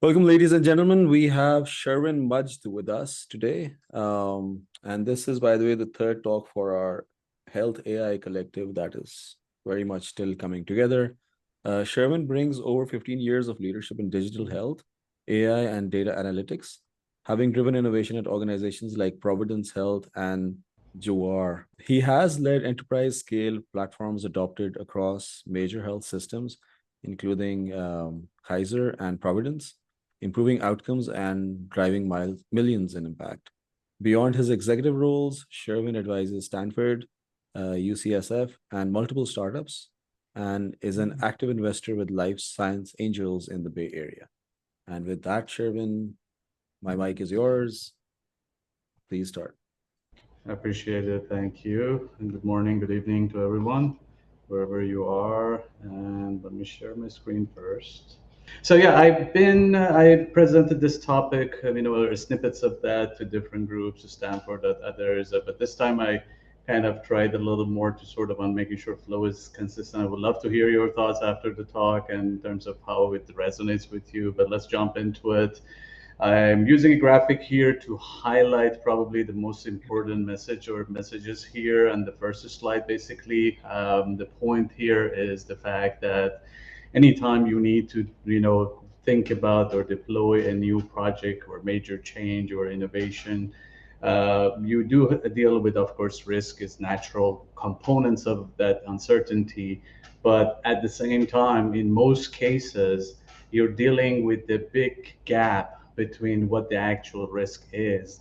Welcome, ladies and gentlemen. We have Shervin Majd with us today. And this is, by the way, the third talk for our Health AI collective that is very much still coming together. Shervin brings over 15 years of leadership in digital health, AI, and data analytics, having driven innovation at organizations like Providence Health and Juvare. He has led enterprise scale platforms adopted across major health systems, including Kaiser and Providence, improving outcomes and driving millions in impact. Beyond his executive roles, Shervin advises Stanford, UCSF, and multiple startups, and is an active investor with life science angels in the Bay Area. And with that, Shervin, my mic is yours. Please start. I appreciate it. Thank you. And good morning, good evening to everyone, wherever you are. And let me share my screen first. So yeah, I presented this topic, snippets of that to different groups, to Stanford, others. But this time I kind of tried a little more to sort of on making sure flow is consistent. I would love to hear your thoughts after the talk and in terms of how it resonates with you. But let's jump into it. I'm using a graphic here to highlight probably the most important message or messages here. And the first slide, basically, the point here is the fact that anytime you need to, think about or deploy a new project or major change or innovation, you do deal with, of course, risk is natural components of that uncertainty. But at the same time, in most cases, you're dealing with the big gap between what the actual risk is,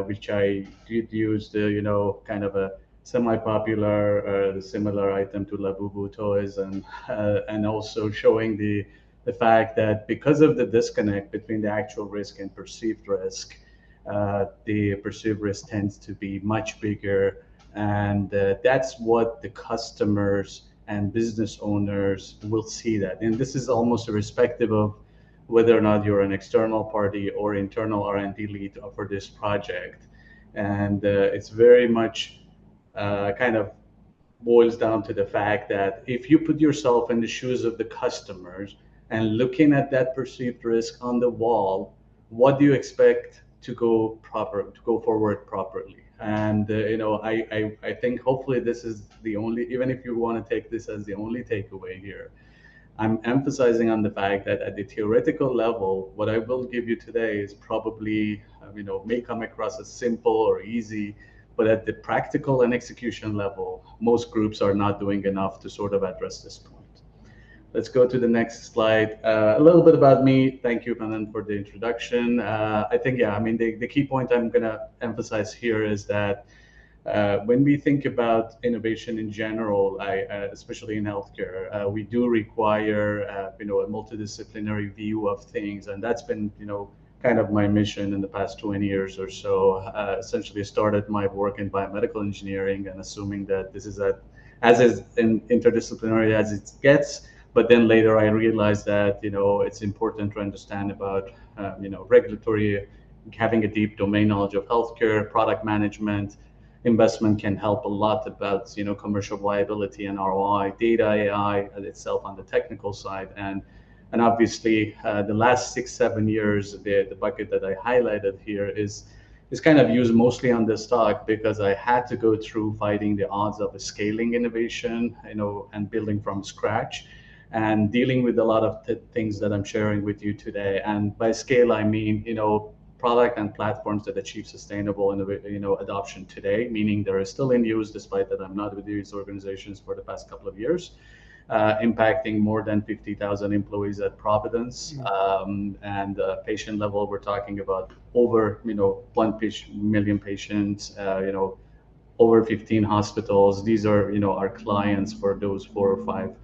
which I did use the, kind of a semi-popular, similar item to Labubu toys, and also showing the fact that because of the disconnect between the actual risk and perceived risk, the perceived risk tends to be much bigger, and that's what the customers and business owners will see that. And this is almost irrespective of whether or not you're an external party or internal R&D lead for this project. And it's very much kind of boils down to the fact that if you put yourself in the shoes of the customers and looking at that perceived risk on the wall, what do you expect to go forward properly? And I think hopefully this is the only, even if you want to take this as the only takeaway here, I'm emphasizing on the fact that at the theoretical level, what I will give you today is probably, may come across as simple or easy, but at the practical and execution level, most groups are not doing enough to sort of address this point. Let's go to the next slide. A little bit about me. Thank you, Kanan, for the introduction. I think, yeah, I mean, the key point I'm going to emphasize here is that when we think about innovation in general, especially in healthcare, we do require, a multidisciplinary view of things, and that's been, kind of my mission in the past 20 years or so. Essentially, started my work in biomedical engineering, and assuming that this is as is interdisciplinary as it gets. But then later, I realized that it's important to understand about regulatory, having a deep domain knowledge of healthcare, product management, investment can help a lot about commercial viability and ROI, data AI itself on the technical side, and obviously the last 6-7 years, the bucket that I highlighted here is kind of used mostly on this talk because I had to go through fighting the odds of a scaling innovation, and building from scratch, and dealing with a lot of things that I'm sharing with you today. And by scale, I mean product and platforms that achieve sustainable adoption today, meaning they're still in use despite that I'm not with these organizations for the past couple of years, impacting more than 50,000 employees at Providence, and patient level we're talking about over 1 million patients, over 15 hospitals. These are our clients for those 4 or 5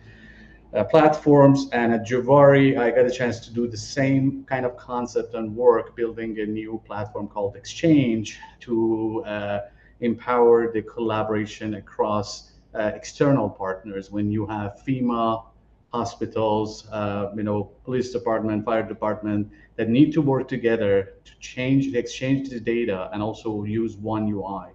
platforms. And at Juvare, I got a chance to do the same kind of concept and work, building a new platform called Exchange to empower the collaboration across external partners. When you have FEMA, hospitals, police department, fire department that need to work together to exchange the data and also use one UI.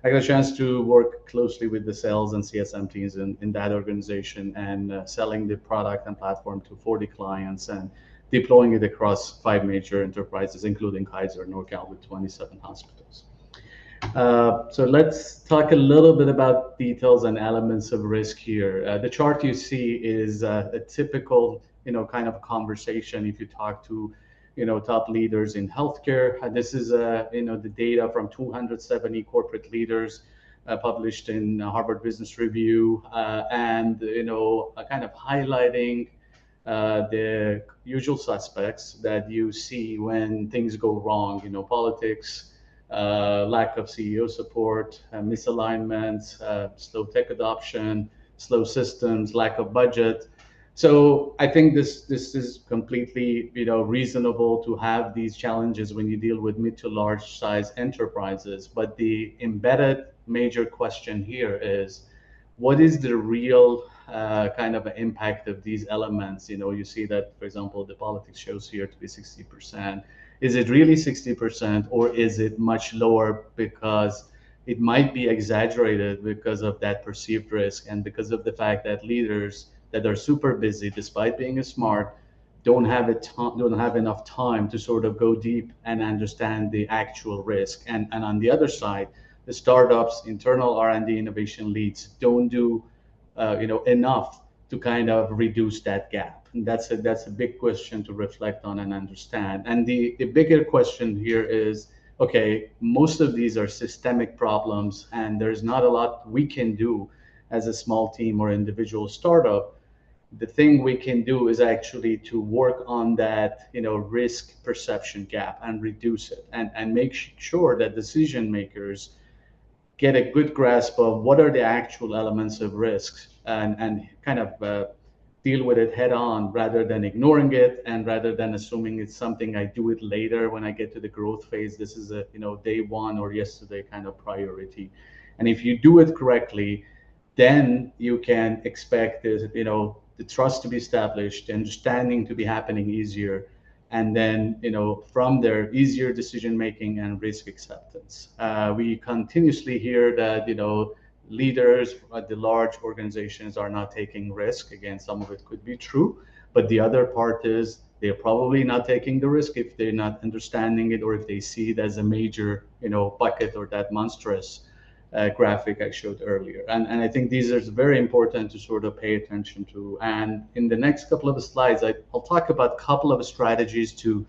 I got a chance to work closely with the sales and CSM teams in that organization, and selling the product and platform to 40 clients, and deploying it across 5 major enterprises, including Kaiser NorCal with 27 hospitals. So let's talk a little bit about details and elements of risk here. The chart you see is a typical, kind of conversation if you talk to, top leaders in healthcare. This is, the data from 270 corporate leaders published in Harvard Business Review, and, kind of highlighting the usual suspects that you see when things go wrong, politics, lack of CEO support, misalignments, slow tech adoption, slow systems, lack of budget. So I think this is completely reasonable to have these challenges when you deal with mid to large size enterprises. But the embedded major question here is, what is the real kind of impact of these elements? You see that, for example, the politics shows here to be 60%. Is it really 60%, or is it much lower because it might be exaggerated because of that perceived risk and because of the fact that leaders that are super busy, despite being smart, don't have enough time to sort of go deep and understand the actual risk. And on the other side, the startups, internal R&D innovation leads don't do enough to kind of reduce that gap. And that's a big question to reflect on and understand. And the bigger question here is, okay, most of these are systemic problems, and there's not a lot we can do as a small team or individual startup. The thing we can do is actually to work on that risk perception gap and reduce it, and make sure that decision makers get a good grasp of what are the actual elements of risks, and kind of deal with it head on rather than ignoring it, and rather than assuming it's something I do it later when I get to the growth phase. This is a day one or yesterday kind of priority. And if you do it correctly, then you can expect this, the trust to be established, the understanding to be happening easier, and then from there, easier decision making and risk acceptance. We continuously hear that leaders at the large organizations are not taking risk. Again, some of it could be true, but the other part is they're probably not taking the risk if they're not understanding it, or if they see it as a major bucket, or that monstrous graphic I showed earlier. And I think these are very important to sort of pay attention to. And in the next couple of slides, I'll talk about a couple of strategies to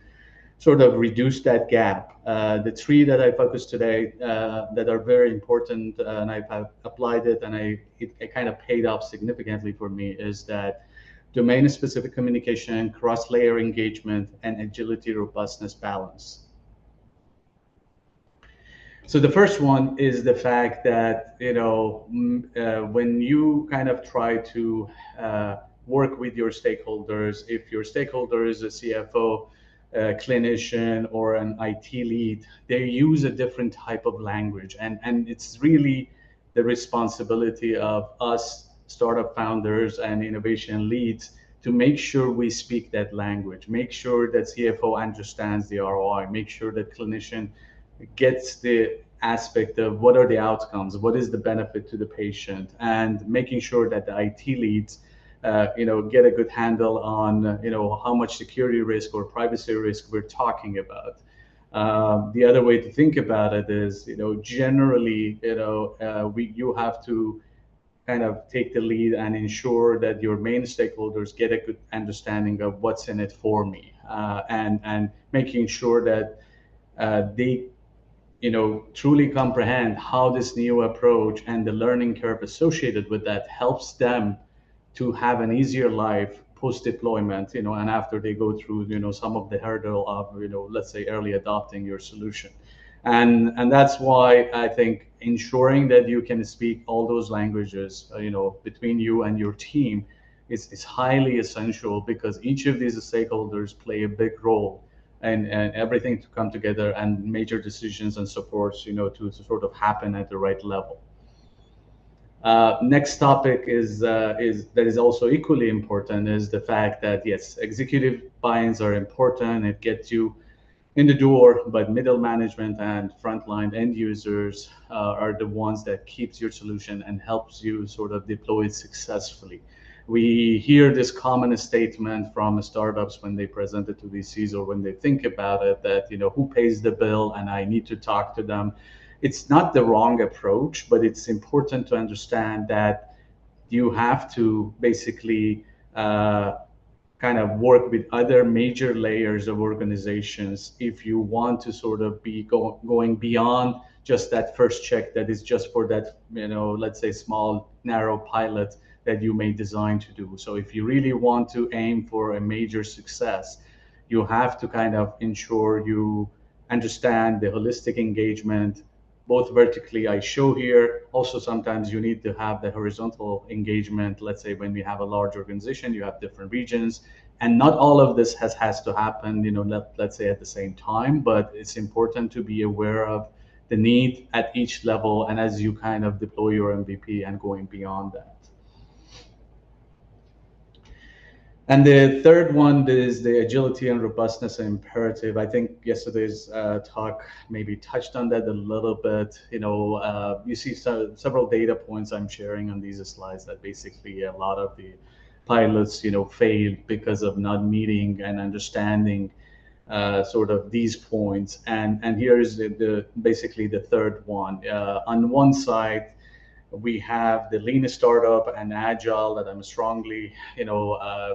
sort of reduce that gap. The three that I focused today that are very important, and I've applied it, and it kind of paid off significantly for me, is that domain-specific communication, cross-layer engagement, and agility, robustness, balance. So the first one is the fact that when you kind of try to work with your stakeholders, if your stakeholder is a CFO, a clinician, or an IT lead, they use a different type of language, and it's really the responsibility of us startup founders and innovation leads to make sure we speak that language, make sure that CFO understands the ROI, make sure that clinician gets the aspect of what are the outcomes, what is the benefit to the patient, and making sure that the IT leads get a good handle on how much security risk or privacy risk we're talking about. The other way to think about it is, generally, you have to kind of take the lead and ensure that your main stakeholders get a good understanding of what's in it for me, and making sure that they truly comprehend how this new approach and the learning curve associated with that helps them to have an easier life post deployment, and after they go through, some of the hurdle of, let's say, early adopting your solution. And that's why I think ensuring that you can speak all those languages, between you and your team is highly essential, because each of these stakeholders play a big role and everything to come together, and major decisions and supports, to sort of happen at the right level. Next topic is that is also equally important, is the fact that yes, executive buy-ins are important. It gets you in the door, but middle management and frontline end users are the ones that keeps your solution and helps you sort of deploy it successfully. We hear this common statement from startups when they present it to VCs or when they think about it that, who pays the bill and I need to talk to them. It's not the wrong approach, but it's important to understand that you have to basically uh, kind of work with other major layers of organizations if you want to sort of be going beyond just that first check that is just for that, let's say small narrow pilot that you may design to do. So if you really want to aim for a major success, you have to kind of ensure you understand the holistic engagement, both vertically I show here. Also, sometimes you need to have the horizontal engagement. Let's say when we have a large organization, you have different regions, and not all of this has to happen, let's say at the same time, but it's important to be aware of the need at each level and as you kind of deploy your MVP and going beyond that. And the third one is the agility and robustness imperative. I think yesterday's talk maybe touched on that a little bit. You see several data points I'm sharing on these slides that basically a lot of the pilots, failed because of not meeting and understanding sort of these points. And here is basically the third one. On one side, we have the lean startup and agile that I'm strongly, a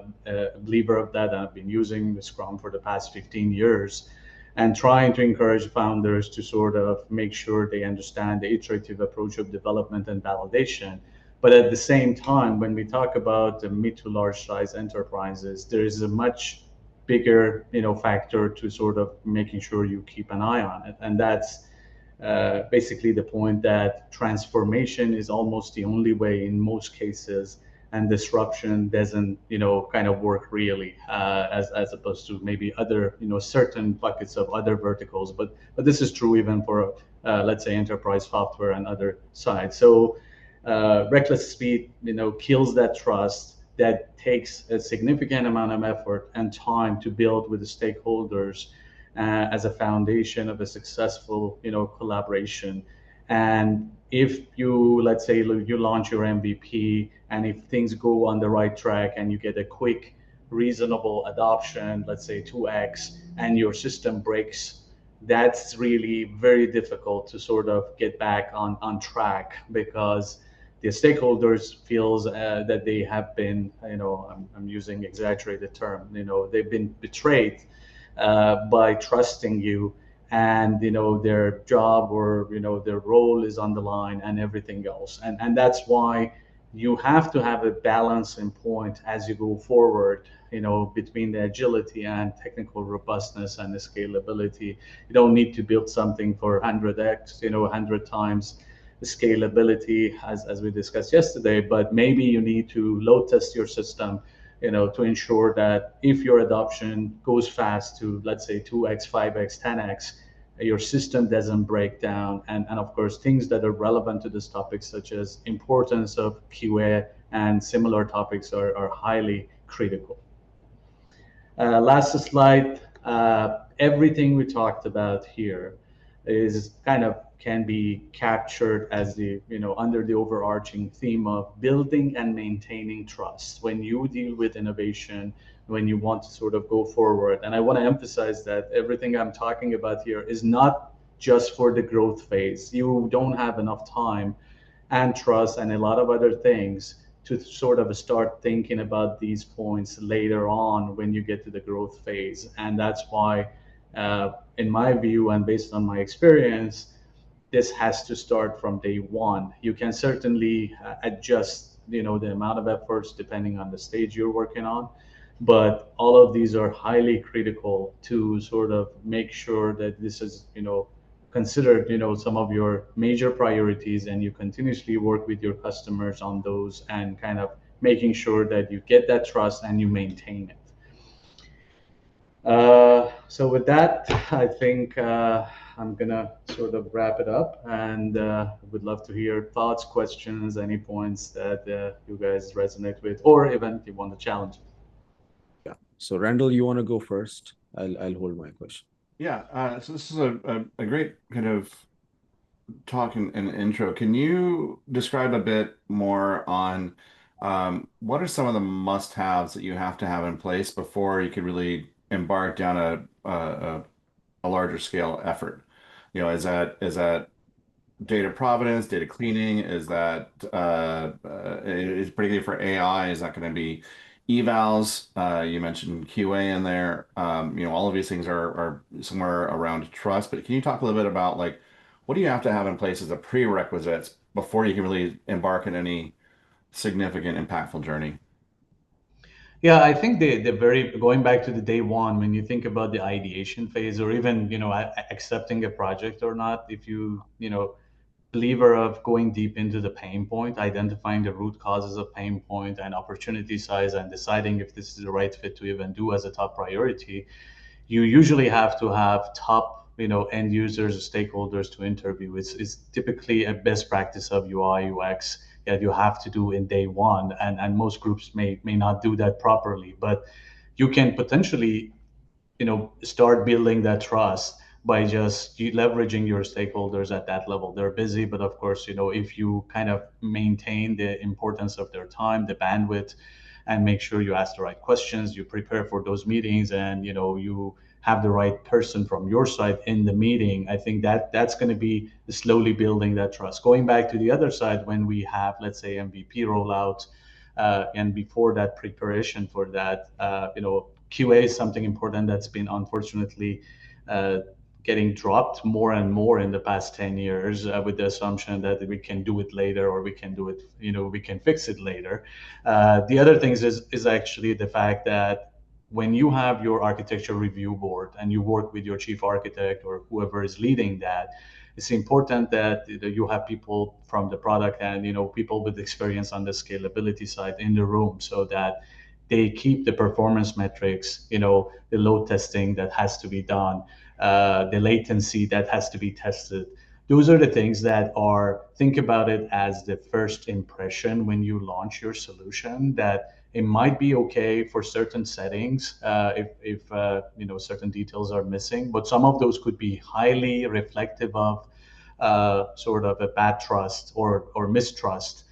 believer of that. I've been using Scrum for the past 15 years and trying to encourage founders to sort of make sure they understand the iterative approach of development and validation. But at the same time, when we talk about the mid to large size enterprises, there is a much bigger, factor to sort of making sure you keep an eye on it. And that's basically the point that transformation is almost the only way in most cases, and disruption doesn't, kind of work really, as opposed to maybe other, certain buckets of other verticals. But this is true even for, let's say, enterprise software and other sides. So reckless speed, kills that trust that takes a significant amount of effort and time to build with the stakeholders as a foundation of a successful, collaboration. And if you, let's say, you launch your MVP, and if things go on the right track and you get a quick, reasonable adoption, let's say 2x, and your system breaks, that's really very difficult to sort of get back on track, because the stakeholders feels that they have been, I'm using exaggerated term, they've been betrayed by trusting you, and their job or their role is on the line and everything else. And that's why you have to have a balancing point as you go forward, between the agility and technical robustness and the scalability. You don't need to build something for 100x, 100 times the scalability as we discussed yesterday, but maybe you need to load test your system, to ensure that if your adoption goes fast to, let's say, 2x, 5x, 10x, your system doesn't break down. And of course, things that are relevant to this topic, such as importance of QA and similar topics, are highly critical. Last slide. Everything we talked about here is kind of can be captured as the, under the overarching theme of building and maintaining trust when you deal with innovation, when you want to sort of go forward. And I want to emphasize that everything I'm talking about here is not just for the growth phase. You don't have enough time and trust and a lot of other things to sort of start thinking about these points later on when you get to the growth phase. And that's why, in my view and based on my experience, this has to start from day one. You can certainly adjust, the amount of efforts depending on the stage you're working on, but all of these are highly critical to sort of make sure that this is, considered, some of your major priorities, and you continuously work with your customers on those and kind of making sure that you get that trust and you maintain it. So with that, I think I'm gonna sort of wrap it up, and would love to hear thoughts, questions, any points that you guys resonate with, or even you want to challenge. Yeah. So Randall, you want to go first? I'll hold my question. Yeah, so this is a great kind of talk and intro. Can you describe a bit more on What are some of the must-haves that you have to have in place before you could really embark down a larger scale effort? Is that data provenance, data cleaning? Is that is particularly for AI? Is that going to be evals? You mentioned QA in there. All of these things are somewhere around trust. But can you talk a little bit about like what do you have to have in place as a prerequisites before you can really embark on any significant, impactful journey? Yeah, I think the very going back to the day one, when you think about the ideation phase, or even accepting a project or not, if you believer of going deep into the pain point, identifying the root causes of pain point and opportunity size, and deciding if this is the right fit to even do as a top priority, you usually have to have top end users, stakeholders to interview. It's typically a best practice of UI UX that you have to do in day one, and most groups may not do that properly, but you can potentially start building that trust by just leveraging your stakeholders at that level. They're busy, but of course, if you kind of maintain the importance of their time, the bandwidth, and make sure you ask the right questions, you prepare for those meetings, and you have the right person from your side in the meeting, I think that's going to be slowly building that trust. Going back to the other side, when we have, let's say, MVP rollout, and before that preparation for that, QA is something important that's been unfortunately uh, getting dropped more and more in the past 10 years, with the assumption that we can do it later, or we can do it, we can fix it later. The other things is actually the fact that when you have your architecture review board and you work with your chief architect or whoever is leading that, it's important that you have people from the product and people with experience on the scalability side in the room, so that they keep the performance metrics, the load testing that has to be done, the latency that has to be tested. Those are the things that are, think about it as the first impression when you launch your solution, that it might be okay for certain settings, if certain details are missing, but some of those could be highly reflective of sort of a bad trust or mistrust,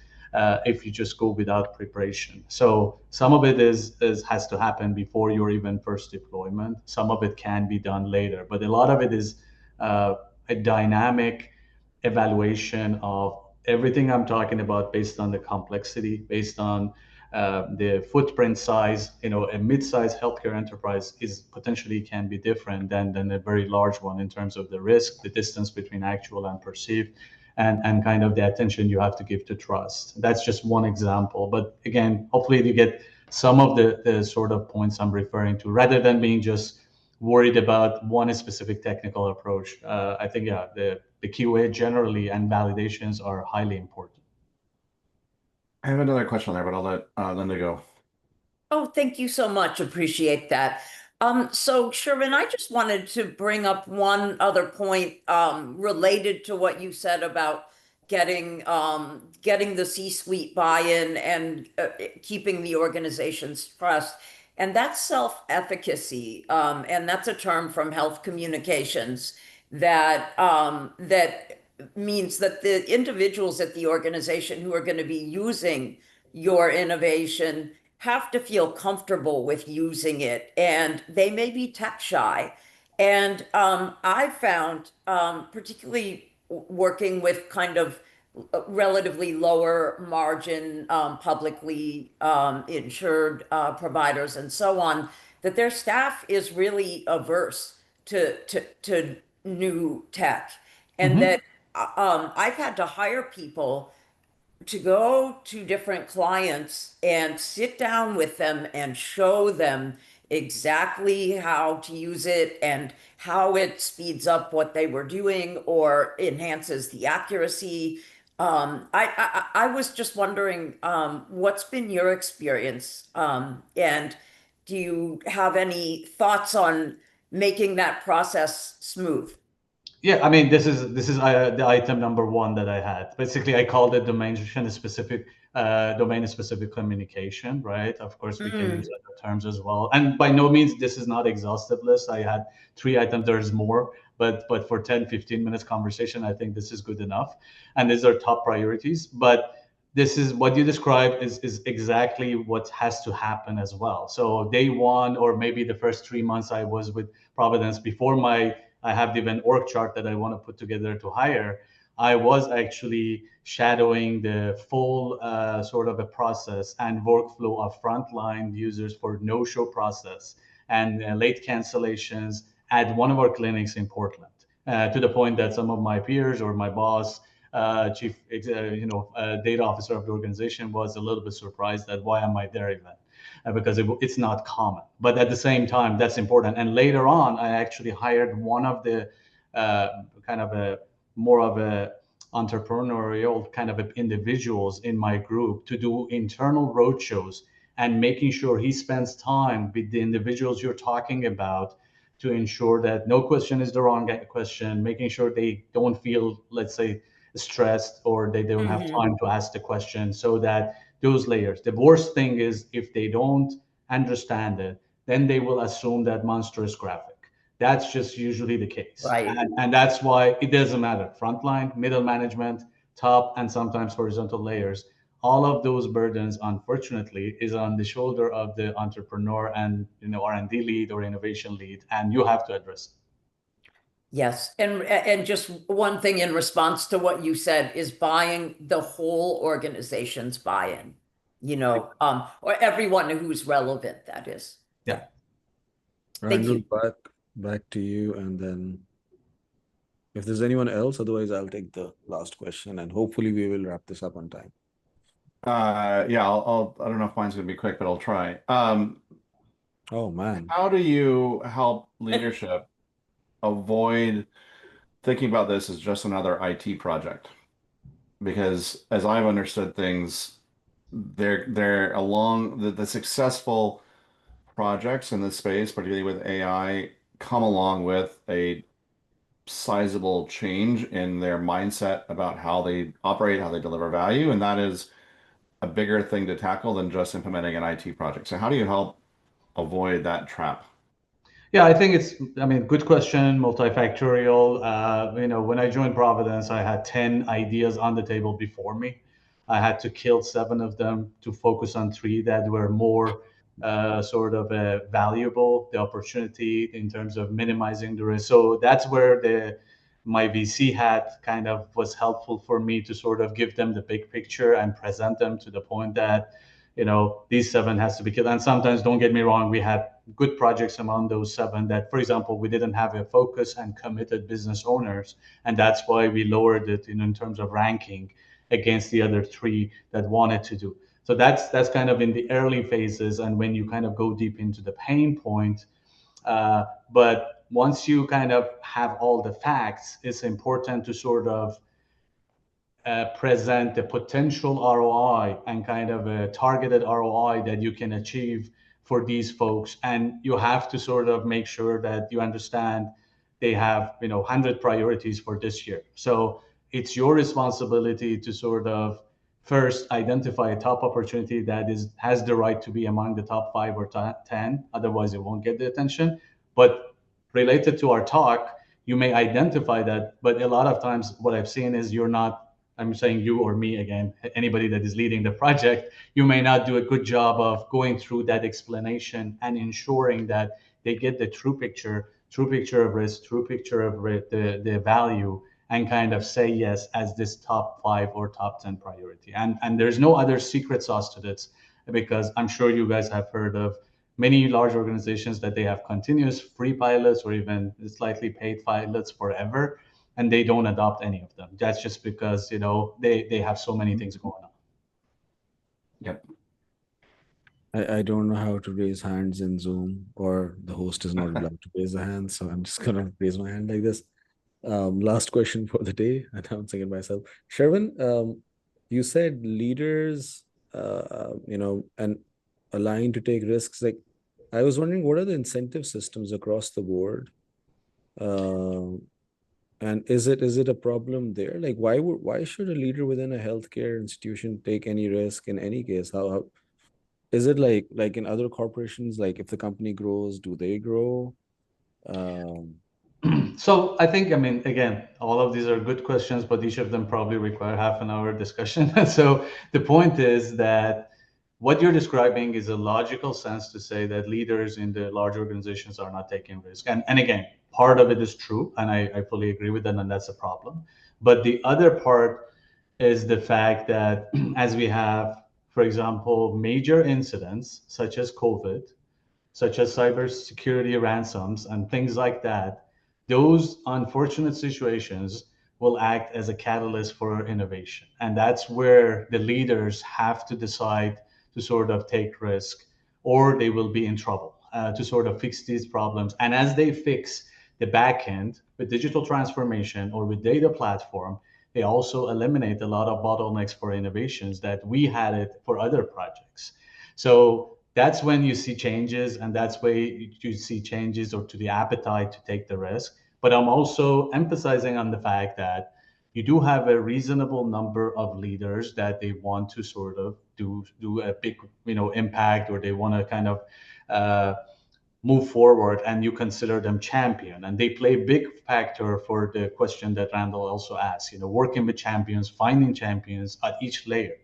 if you just go without preparation. So some of it is has to happen before your even first deployment. Some of it can be done later, but a lot of it is uh, a dynamic evaluation of everything I'm talking about, based on the complexity, based on the footprint size. A mid-sized healthcare enterprise is potentially can be different than a very large one in terms of the risk, the distance between actual and perceived, and kind of the attention you have to give to trust. That's just one example. But again, hopefully you get some of the sort of points I'm referring to, rather than being just worried about one specific technical approach. I think, yeah, the QA generally and validations are highly important. I have another question there, but I'll let Linda go. Oh, thank you so much. Appreciate that. So Shervin, I just wanted to bring up one other point related to what you said about getting the C-suite buy-in and keeping the organization's trust. And that's self-efficacy. And that's a term from health communications that means that the individuals at the organization who are going to be using your innovation have to feel comfortable with using it, and they may be tech shy. And I found, particularly working with kind of relatively lower margin, publicly insured providers and so on, that their staff is really averse to new tech, and Mm-hmm. that I've had to hire people to go to different clients and sit down with them and show them exactly how to use it and how it speeds up what they were doing or enhances the accuracy. I was just wondering, what's been your experience? And do you have any thoughts on making that process smooth? Yeah, I mean, this is the item number one that I had. Basically, I called it domain specific communication, right? Of course, we can use Mm. other terms as well. And by no means this is not exhaustive list. I had three items. There's more, but for 10, 15 minutes conversation, I think this is good enough. And these are top priorities. But this is what you described is exactly what has to happen as well. So day one, or maybe the first 3 months I was with Providence, before I have even org chart that I want to put together to hire, I was actually shadowing the full sort of a process and workflow of frontline users for no-show process and late cancellations at one of our clinics in Portland. To the point that some of my peers or my boss, data officer of the organization, was a little bit surprised that why am I there even, because it's not common. But at the same time, that's important. And later on, I actually hired one of the kind of a more of a entrepreneurial kind of individuals in my group to do internal roadshows and making sure he spends time with the individuals you're talking about to ensure that no question is the wrong question, making sure they don't feel, let's say, stressed or they don't have time to ask the question, so that those layers. The worst thing is if they don't understand it, then they will assume that monstrous graphic. That's just usually the case. Right. And that's why it doesn't matter. Frontline, middle management, top, and sometimes horizontal layers. All of those burdens, unfortunately, is on the shoulder of the entrepreneur and R&D lead or innovation lead, and you have to address it. Yes, and just one thing in response to what you said is buying the whole organization's buy-in, or everyone who's relevant, that is. Yeah. Thank Randall, you. back to you, and then if there's anyone else, otherwise I'll take the last question, and hopefully we will wrap this up on time. Yeah, I don't know if mine's gonna be quick, but I'll try. Oh man. How do you help leadership avoid thinking about this as just another IT project? Because as I've understood things, they're along the successful projects in this space, particularly with AI, come along with a sizable change in their mindset about how they operate, how they deliver value, and that is a bigger thing to tackle than just implementing an IT project. So how do you help avoid that trap? Yeah, I think good question, multifactorial. When I joined Providence, I had 10 ideas on the table before me. I had to kill 7 of them to focus on 3 that were more sort of valuable, the opportunity in terms of minimizing the risk. So that's where my VC hat kind of was helpful for me to sort of give them the big picture and present them to the point that, these 7 has to be killed. And sometimes, don't get me wrong, we had good projects among those 7 that, for example, we didn't have a focus and committed business owners. And that's why we lowered it in terms of ranking against the other 3 that wanted to do. So that's kind of in the early phases and when you kind of go deep into the pain point. But once you kind of have all the facts, it's important to sort of present the potential ROI and kind of a targeted ROI that you can achieve for these folks. And you have to sort of make sure that you understand they have 100 priorities for this year. So it's your responsibility to sort of first identify a top opportunity that has the right to be among the top 5 or 10. Otherwise, it won't get the attention. But related to our talk, you may identify that, but a lot of times what I've seen is I'm saying you or me again, anybody that is leading the project, you may not do a good job of going through that explanation and ensuring that they get the true picture of risk, true picture of the value, and kind of say yes as this top 5 or top 10 priority. And there's no other secret sauce to this, because I'm sure you guys have heard of many large organizations that they have continuous free pilots or even slightly paid pilots forever, and they don't adopt any of them. That's just because they have so many things going on. Yep. I don't know how to raise hands in Zoom, or the host is not allowed to raise a hand, so I'm just gonna raise my hand like this. Last question for the day, announcing it myself. Shervin, you said leaders, and aligned to take risks. Like, I was wondering, what are the incentive systems across the board? And is it a problem there? Like, why should a leader within a healthcare institution take any risk in any case? How is it like in other corporations? Like, if the company grows, do they grow? So I think, I mean, again, all of these are good questions, but each of them probably require half an hour discussion. So the point is that what you're describing is a logical sense to say that leaders in the large organizations are not taking risk. And again, part of it is true, and I fully agree with that, and that's a problem. But the other part is the fact that as we have, for example, major incidents such as COVID, such as cybersecurity ransoms and things like that, those unfortunate situations will act as a catalyst for innovation. And that's where the leaders have to decide to sort of take risk, or they will be in trouble to sort of fix these problems. And as they fix the back end with digital transformation or with data platform, they also eliminate a lot of bottlenecks for innovations that we had it for other projects. So that's when you see changes, and that's where you see changes or to the appetite to take the risk. But I'm also emphasizing on the fact that you do have a reasonable number of leaders that they want to sort of do a big impact, or they want to kind of uh, move forward, and you consider them champion, and they play a big factor for the question that Randall also asked, working with champions, finding champions at each layer.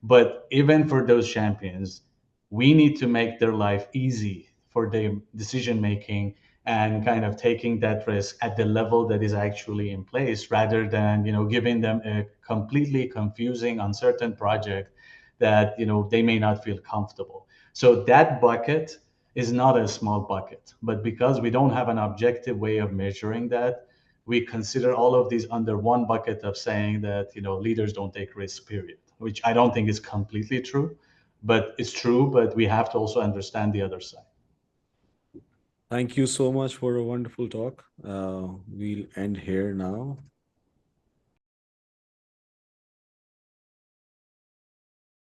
But even for those champions, we need to make their life easy for their decision making, and kind of taking that risk at the level that is actually in place, rather than giving them a completely confusing, uncertain project that they may not feel comfortable. So that bucket is not a small bucket, but because we don't have an objective way of measuring that, we consider all of these under one bucket of saying that leaders don't take risks, period, which I don't think is completely true, but it's true. But we have to also understand the other side. Thank you so much for a wonderful talk. We'll end here now.